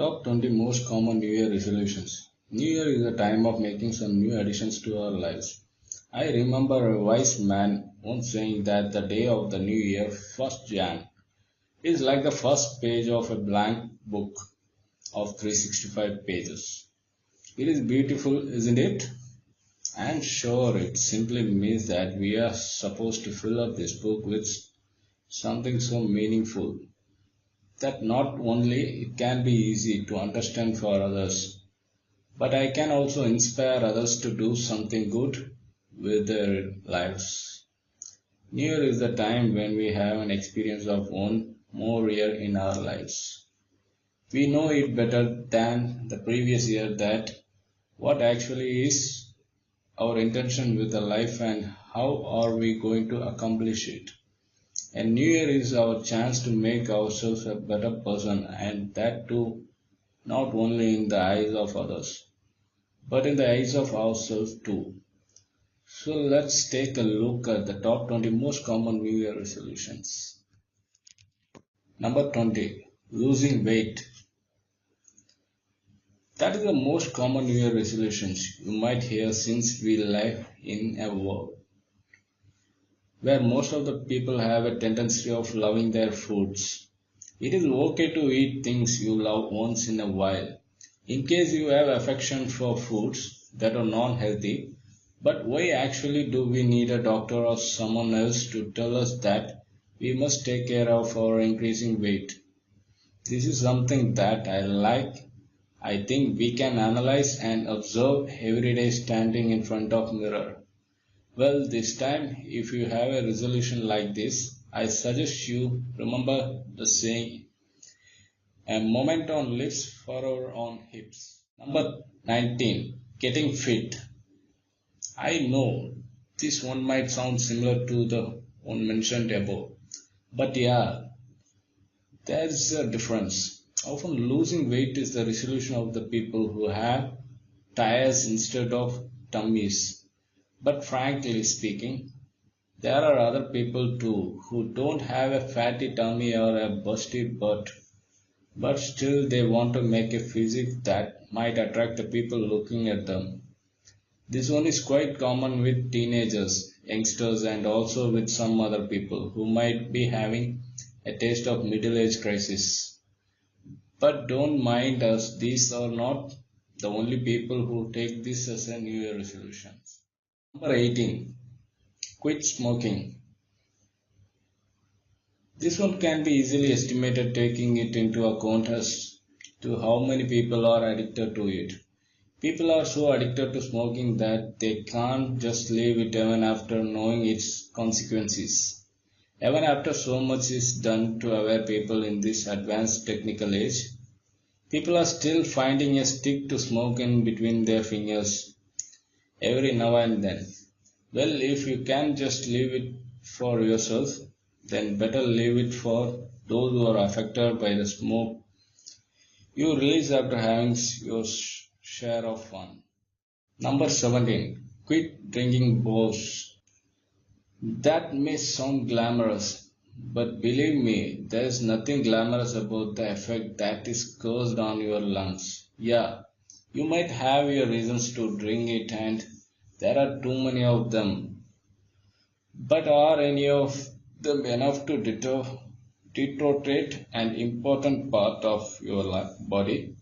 Top 20 most common New Year resolutions. New Year is a time of making some new additions to our lives. I remember a wise man once saying that the day of the New Year, 1st Jan, is like the first page of a blank book of 365 pages. It is beautiful, isn't it? I am sure it simply means that we are supposed to fill up this book with something so meaningful that not only it can be easy to understand for others, but I can also inspire others to do something good with their lives. New Year is the time when we have an experience of one more year in our lives. We know it better than the previous year that what actually is our intention with the life and how are we going to accomplish it. And New Year is our chance to make ourselves a better person, and that too not only in the eyes of others, but in the eyes of ourselves too. So let's take a look at the top 20 most common New Year resolutions. Number 20. Losing weight. That is the most common New Year resolutions you might hear since we live in a world where most of the people have a tendency of loving their foods. It is okay to eat things you love once in a while, in case you have affection for foods that are non-healthy, but why actually do we need a doctor or someone else to tell us that we must take care of our increasing weight? This is something that I think we can analyze and observe every day standing in front of mirror. Well, this time, if you have a resolution like this, I suggest you remember the saying, a moment on lips, forever on hips. Number 19. Getting fit. I know this one might sound similar to the one mentioned above, but yeah, there's a difference. Often losing weight is the resolution of the people who have tires instead of tummies. But frankly speaking, there are other people too who don't have a fatty tummy or a busty butt, but still they want to make a physique that might attract the people looking at them. This one is quite common with teenagers, youngsters, and also with some other people who might be having a taste of middle-age crisis. But don't mind us, these are not the only people who take this as a New Year resolution. Number 18. Quit smoking. This one can be easily estimated taking it into account as to how many people are addicted to it. People are so addicted to smoking that they can't just leave it even after knowing its consequences. Even after so much is done to aware people in this advanced technical age, people are still finding a stick to smoke in between their fingers every now and then. Well, if you can just leave it for yourself, then better leave it for those who are affected by the smoke you release after having your share of fun. Number 17. Quit drinking booze. That may sound glamorous, but believe me, there is nothing glamorous about the effect that is caused on your lungs. Yeah, you might have your reasons to drink it and there are too many of them. But are any of them enough to deteriorate an important part of your body?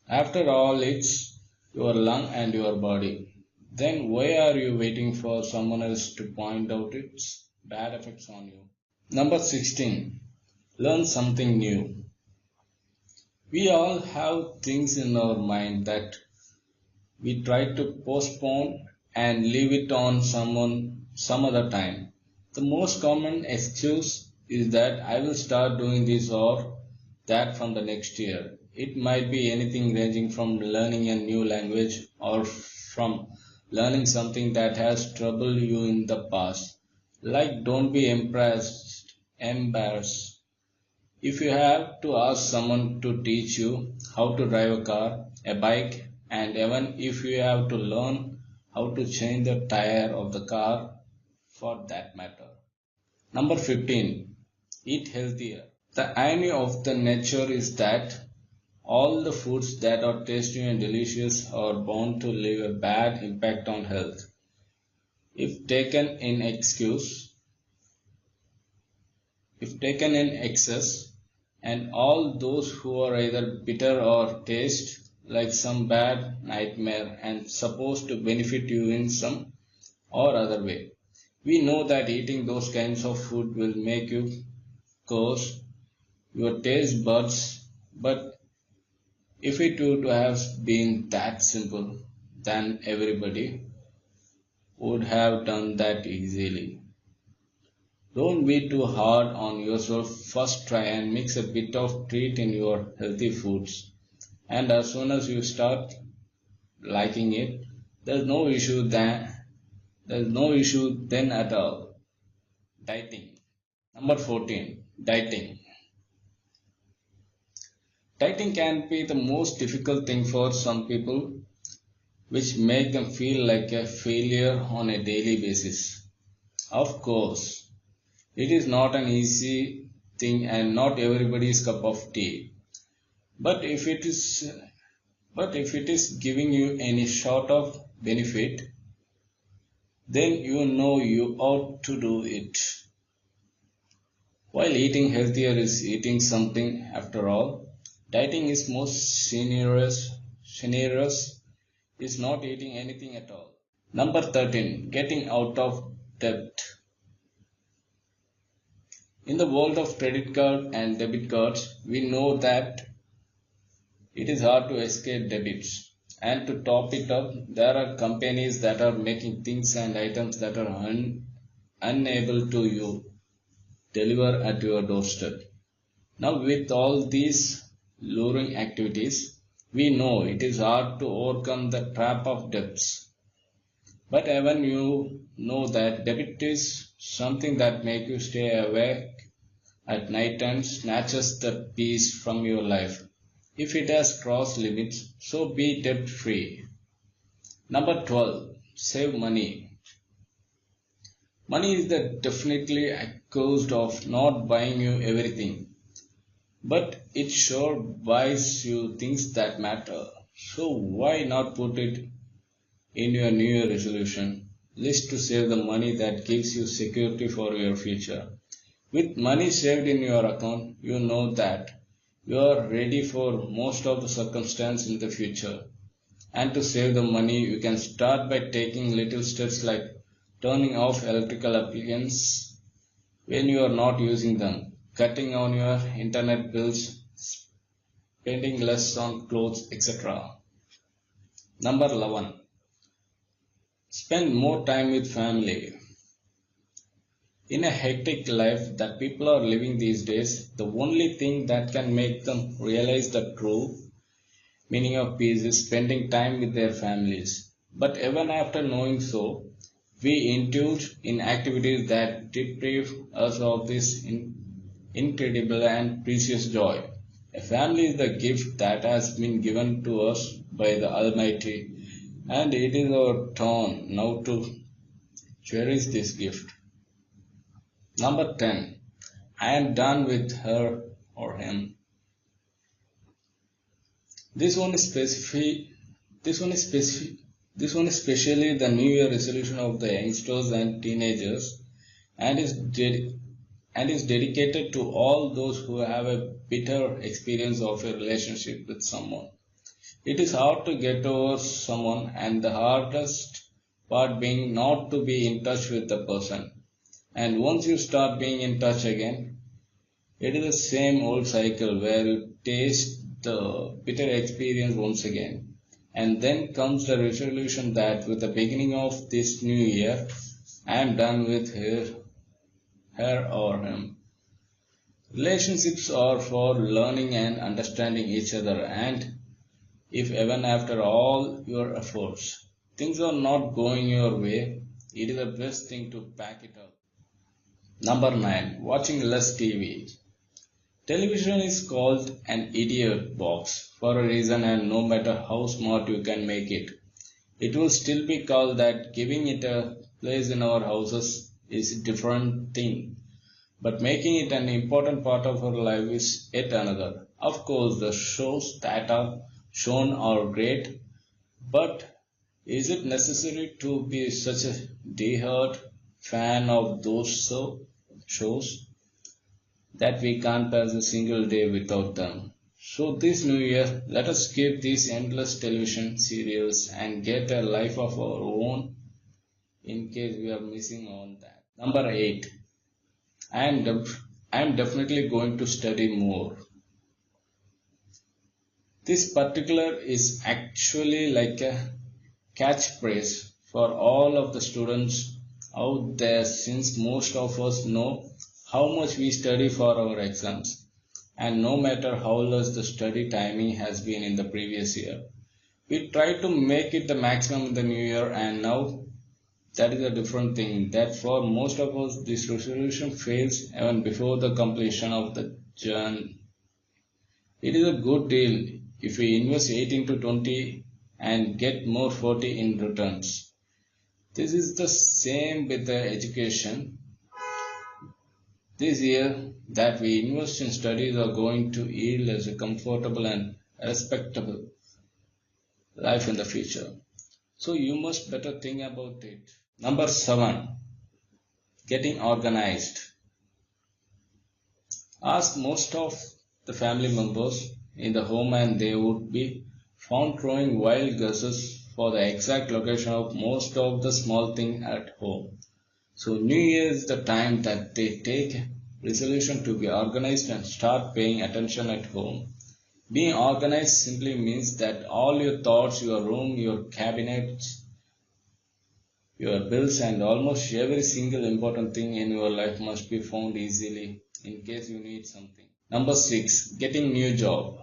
After all, it's your lung and your body. Then why are you waiting for someone else to point out its bad effects on you? Number 16. Learn something new. We all have things in our mind that we try to postpone and leave it on some other time. The most common excuse is that I will start doing this or that from the next year. It might be anything ranging from learning a new language or from learning something that has troubled you in the past. Like, don't be embarrassed. If you have to ask someone to teach you how to drive a car, a bike, and even if you have to learn how to change the tire of the car for that matter. Number 15. Eat healthier. The irony of the nature is that All the foods that are tasty and delicious are bound to leave a bad impact on health if taken in excess, and all those who are either bitter or taste like some bad nightmare and supposed to benefit you in some or other way. We know that eating those kinds of food will make you curse your taste buds, but if it would have been that simple, then everybody would have done that easily. Don't be too hard on yourself. First try and mix a bit of treat in your healthy foods. And as soon as you start liking it, there's no issue then at all. Dieting. Number 14. Dieting. Dieting can be the most difficult thing for some people, which make them feel like a failure on a daily basis. Of course, it is not an easy thing and not everybody's cup of tea. But if it is giving you any sort of benefit, then you know you ought to do it. While eating healthier is eating something after all, dieting is most generous is not eating anything at all. Number 13. Getting out of debt. In the world of credit card and debit cards, we know that it is hard to escape debits. And to top it up, there are companies that are making things and items that are unable to you deliver at your doorstep. Now with all these luring activities, we know it is hard to overcome the trap of debts. But even you know that debit is something that makes you stay awake at night and snatches the peace from your life. If it has crossed limits, so be debt free. Number 12. Save money. Money is definitely accused of not buying you everything, but it sure buys you things that matter. So why not put it in your New Year resolution list to save the money that gives you security for your future? With money saved in your account, you know that you are ready for most of the circumstance in the future. And to save the money, you can start by taking little steps like turning off electrical appliances when you are not using them, cutting on your internet bills, spending less on clothes, etc. Number 11. Spend more time with family. In a hectic life that people are living these days, the only thing that can make them realize the true meaning of peace is spending time with their families. But even after knowing so, we indulge in activities that deprive us of this incredible and precious joy. A family is the gift that has been given to us by the Almighty, and it is our turn now to cherish this gift. Number 10. I am done with her or him. This one is especially the New Year resolution of the youngsters and teenagers, and is dedicated to all those who have a bitter experience of a relationship with someone. It is hard to get over someone, and the hardest part being not to be in touch with the person. And once you start being in touch again, it is the same old cycle where you taste the bitter experience once again. And then comes the resolution that with the beginning of this new year, I am done with her or him. Relationships are for learning and understanding each other, and if even after all your efforts, things are not going your way, it is the best thing to pack it up. Number 9. Watching less TV. Television is called an idiot box for a reason, and no matter how smart you can make it, it will still be called that. Giving it a place in our houses is a different thing, but making it an important part of our life is yet another. Of course, the shows that are shown are great, but is it necessary to be such a diehard fan of those shows that we can't pass a single day without them? So, this new year, let us skip these endless television serials and get a life of our own in case we are missing on that. Number 8. I am definitely going to study more. This particular is actually like a catchphrase for all of the students out there since most of us know how much we study for our exams and no matter how less the study timing has been in the previous year. We try to make it the maximum in the new year and now that is a different thing that for most of us this resolution fails even before the completion of the journey. It is a good deal if we invest 18 to 20 and get more 40 in returns. This is the same with the education. This year that we invest in studies are going to yield us a comfortable and respectable life in the future. So you must better think about it. Number 7. Getting organized. Ask most of the family members in the home and they would be found throwing wild guesses for the exact location of most of the small things at home. So New Year is the time that they take resolution to be organized and start paying attention at home. Being organized simply means that all your thoughts, your room, your cabinets, your bills and almost every single important thing in your life must be found easily in case you need something. Number 6. Getting new job.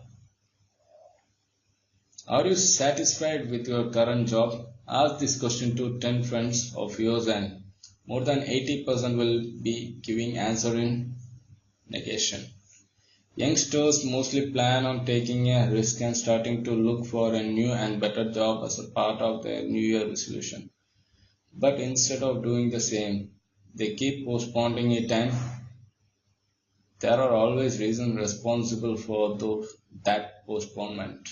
Are you satisfied with your current job? Ask this question to 10 friends of yours and more than 80% will be giving answer in negation. Youngsters mostly plan on taking a risk and starting to look for a new and better job as a part of their New Year resolution. But instead of doing the same, they keep postponing it and there are always reasons responsible for that postponement.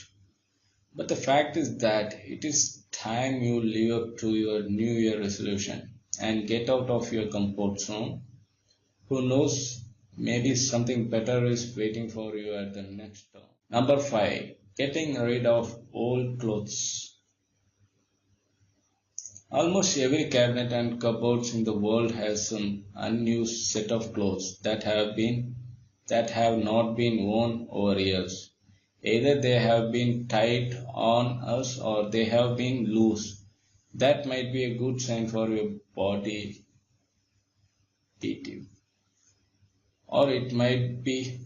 But the fact is that it is time you live up to your New Year resolution and get out of your comfort zone. Who knows, maybe something better is waiting for you at the next turn. Number 5. Getting rid of old clothes. Almost every cabinet and cupboards in the world has some unused set of clothes that have not been worn over years. Either they have been tied on us or they have been loose. That might be a good sign for your body, or it might be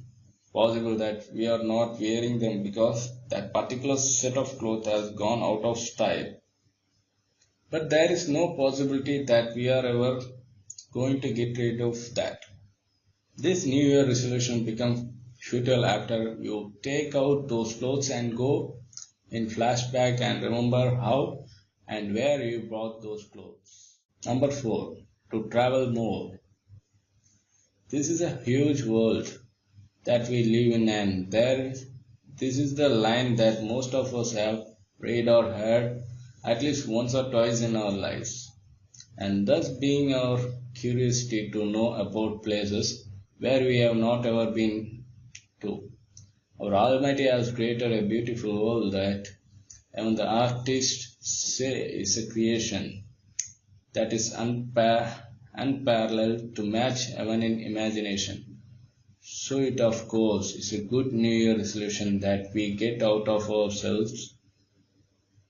possible that we are not wearing them because that particular set of clothes has gone out of style. But there is no possibility that we are ever going to get rid of that. This New Year resolution becomes futile after you take out those clothes and go in flashback and remember how and where you bought those clothes. Number 4. To travel more. This is a huge world that we live in and this is the line that most of us have read or heard at least once or twice in our lives, and thus being our curiosity to know about places where we have not ever been to. Our Almighty has created a beautiful world that even the artists say is a creation that is unparalleled to match even in imagination. So it of course is a good New Year resolution that we get out of ourselves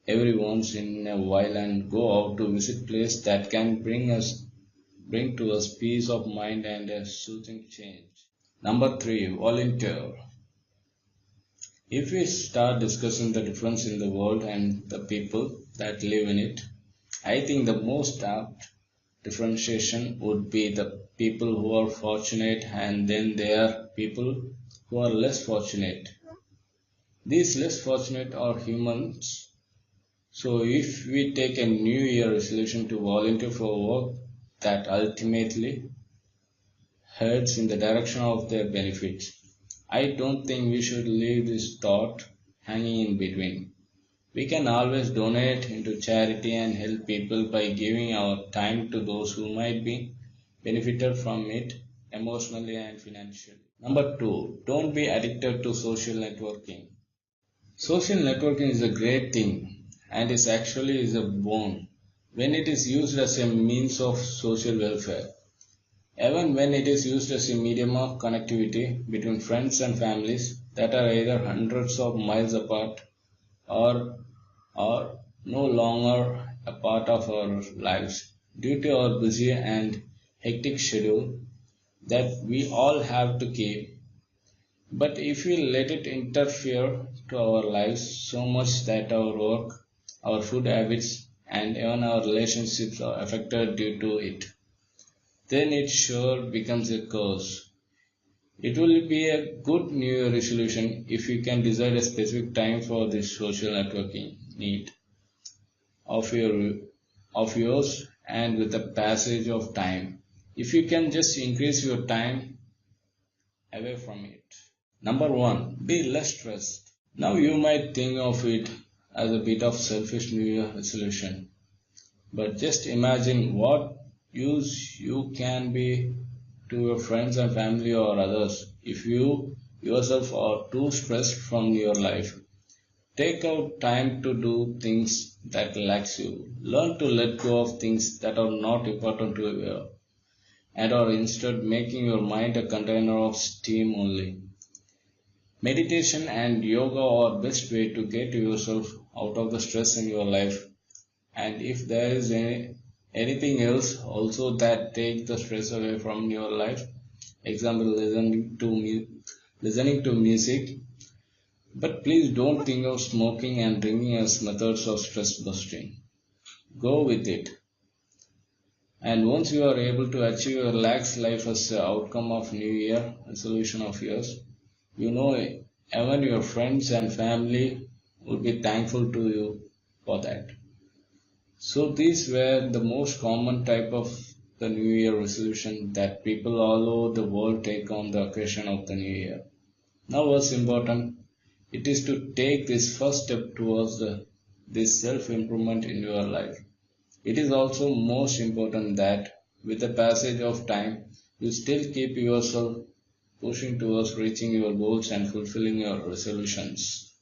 every once in a while and go out to visit place that can bring to us peace of mind and a soothing change. Number 3. Volunteer. If we start discussing the difference in the world and the people that live in it, I think the most apt differentiation would be the people who are fortunate and then there are people who are less fortunate. These less fortunate are humans. So if we take a New Year resolution to volunteer for work that ultimately heads in the direction of their benefits, I don't think we should leave this thought hanging in between. We can always donate into charity and help people by giving our time to those who might be benefited from it emotionally and financially. Number two, don't be addicted to social networking. Social networking is a great thing and is actually is a boon when it is used as a means of social welfare. Even when it is used as a medium of connectivity between friends and families that are either hundreds of miles apart or are no longer a part of our lives due to our busy and hectic schedule that we all have to keep. But if we let it interfere to our lives so much that our work, our food habits, and even our relationships are affected due to it, then it sure becomes a curse. It will be a good New Year resolution if you can decide a specific time for this social networking need of your of yours and with the passage of time. If you can just increase your time away from it. Number one, be less stressed. Now you might think of it as a bit of selfish New Year resolution, but just imagine what use you can be to your friends and family or others if you yourself are too stressed from your life. Take out time to do things that relax you. Learn to let go of things that are not important to you and are instead making your mind a container of steam only. Meditation and yoga are best way to get yourself out of the stress in your life. And if there is anything else also that take the stress away from your life, example listening to music, but please don't think of smoking and drinking as methods of stress busting. Go with it. And once you are able to achieve a relaxed life as the outcome of New Year resolution of yours, you know even your friends and family would be thankful to you for that. So these were the most common type of the New Year resolution that people all over the world take on the occasion of the New Year. Now what's important? It is to take this first step towards this self-improvement in your life. It is also most important that with the passage of time, you still keep yourself pushing towards reaching your goals and fulfilling your resolutions.